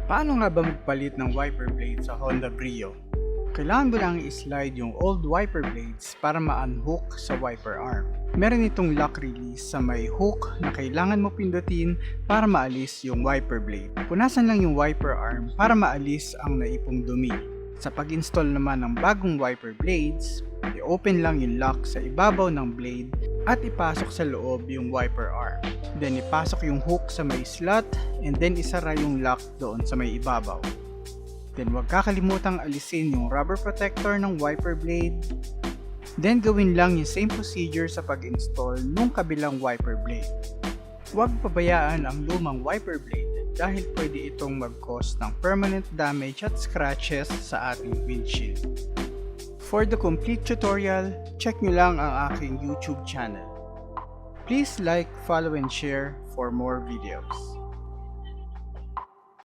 Paano nga ba magpalit ng wiper blade sa Honda Brio? Kailangan mo lang i-slide yung old wiper blades para ma-unhook sa wiper arm. Meron itong lock release sa may hook na kailangan mo pindutin para maalis yung wiper blade. Punasan lang yung wiper arm para maalis ang naipong dumi. Sa pag-install naman ng bagong wiper blades, i-open lang yung lock sa ibabaw ng blade at ipasok sa loob yung wiper arm. Then ipasok yung hook sa may slot and then isara yung lock doon sa may ibabaw. Then huwag kakalimutang alisin yung rubber protector ng wiper blade. Then gawin lang yung same procedure sa pag-install nung kabilang wiper blade. Huwag pabayaan ang lumang wiper blade dahil pwede itong mag-cause ng permanent damage at scratches sa ating windshield. For the complete tutorial, check nyo lang ang aking YouTube channel. Please like, follow, and share for more videos.